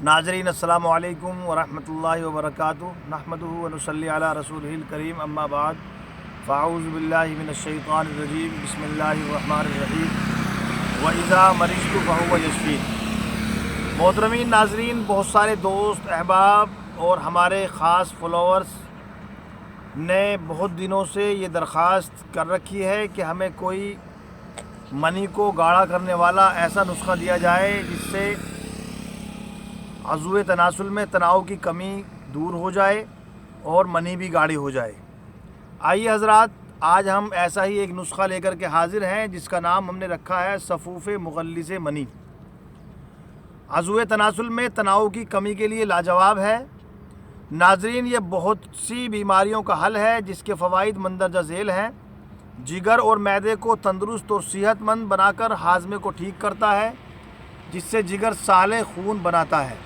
ناظرین السلام علیکم ورحمۃ اللہ وبرکاتہ، نحمدہ ونصلی علی رسولہ الکریم، اما بعد فاعوذ باللہ من الشیطان الرجیم، بسم اللہ الرحمن الرحیم، وَإِذَا مَرِضْتُ فَهُوَ يَشْفِينِ۔ محترمین ناظرین، بہت سارے دوست احباب اور ہمارے خاص فالوورز نے بہت دنوں سے یہ درخواست کر رکھی ہے کہ ہمیں کوئی منی کو گاڑھا کرنے والا ایسا نسخہ دیا جائے جس سے عضو تناسل میں تناؤ کی کمی دور ہو جائے اور منی بھی گاڑھی ہو جائے۔ آئیے حضرات، آج ہم ایسا ہی ایک نسخہ لے کر کے حاضر ہیں جس کا نام ہم نے رکھا ہے صفوف مغلظ منی۔ عضو تناسل میں تناؤ کی کمی کے لیے لاجواب ہے۔ ناظرین، یہ بہت سی بیماریوں کا حل ہے جس کے فوائد مندرجہ ذیل ہیں۔ جگر اور معدے کو تندرست اور صحت مند بنا کر ہاضمے کو ٹھیک کرتا ہے، جس سے جگر سالے خون بناتا ہے۔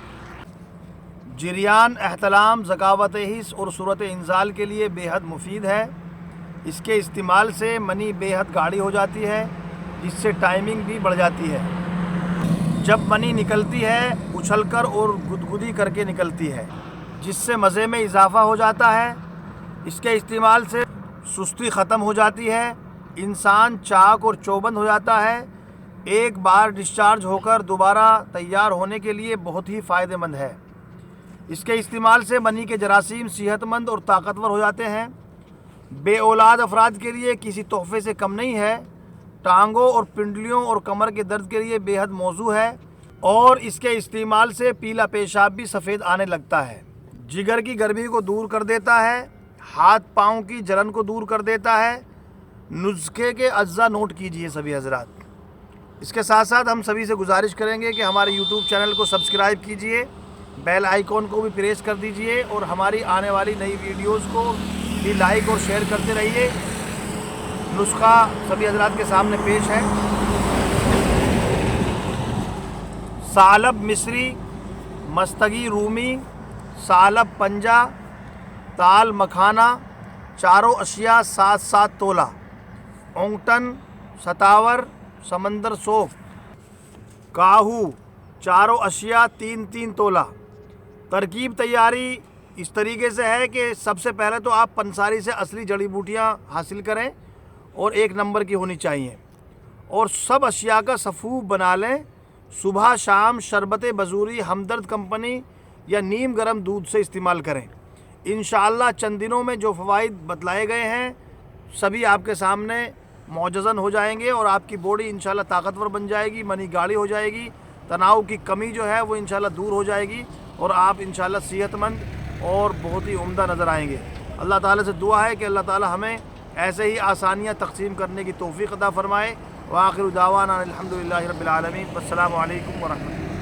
جریان، احتلام، ذکاوت حس اور صورت انزال کے لیے بے حد مفید ہے۔ اس کے استعمال سے منی بے حد گاڑھی ہو جاتی ہے، جس سے ٹائمنگ بھی بڑھ جاتی ہے۔ جب منی نکلتی ہے اچھل کر اور گدگدی کر کے نکلتی ہے، جس سے مزے میں اضافہ ہو جاتا ہے۔ اس کے استعمال سے سستی ختم ہو جاتی ہے، انسان چاق اور چوبند ہو جاتا ہے۔ ایک بار ڈسچارج ہو کر دوبارہ تیار ہونے کے لیے بہت ہی فائدہ مند ہے۔ اس کے استعمال سے منی کے جراثیم صحت مند اور طاقتور ہو جاتے ہیں۔ بے اولاد افراد کے لیے کسی تحفے سے کم نہیں ہے۔ ٹانگوں اور پنڈلیوں اور کمر کے درد کے لیے بے حد موزوں ہے، اور اس کے استعمال سے پیلا پیشاب بھی سفید آنے لگتا ہے۔ جگر کی گرمی کو دور کر دیتا ہے، ہاتھ پاؤں کی جلن کو دور کر دیتا ہے۔ نسخے کے اجزاء نوٹ کیجئے سبھی حضرات۔ اس کے ساتھ ساتھ ہم سبھی سے گزارش کریں گے کہ ہمارے یوٹیوب چینل کو سبسکرائب کیجئے، بیل آئیکن کو بھی پریس کر دیجئے، اور ہماری آنے والی نئی ویڈیوز کو بھی لائک اور شیئر کرتے رہیے۔ نسخہ سبھی حضرات کے سامنے پیش ہے۔ ثعلب مصری، مستگی رومی، ثعلب پنجہ، تال مکھانہ، چاروں اشیاء 7-7 تولہ، اونگٹن، ستاور، سمندر سوف، کاہو، چاروں اشیاء 3-3 تولہ۔ ترکیب تیاری اس طریقے سے ہے کہ سب سے پہلے تو آپ پنساری سے اصلی جڑی بوٹیاں حاصل کریں، اور 1 نمبر کی ہونی چاہیے، اور سب اشیاء کا صفوف بنا لیں۔ صبح شام شربت بزوری ہمدرد کمپنی یا نیم گرم دودھ سے استعمال کریں۔ انشاءاللہ چند دنوں میں جو فوائد بتلائے گئے ہیں سبھی آپ کے سامنے معجزن ہو جائیں گے، اور آپ کی باڈی انشاءاللہ طاقتور بن جائے گی، منی گاڑھی ہو جائے گی، تناؤ کی کمی جو ہے وہ انشاءاللہ دور ہو جائے گی، اور آپ انشاءاللہ صحت مند اور بہت ہی عمدہ نظر آئیں گے۔ اللہ تعالیٰ سے دعا ہے کہ اللہ تعالیٰ ہمیں ایسے ہی آسانیاں تقسیم کرنے کی توفیق عطا فرمائے۔ وآخر دعوانا الحمدللہ رب العالمین۔ السلام علیکم ورحمۃ اللہ۔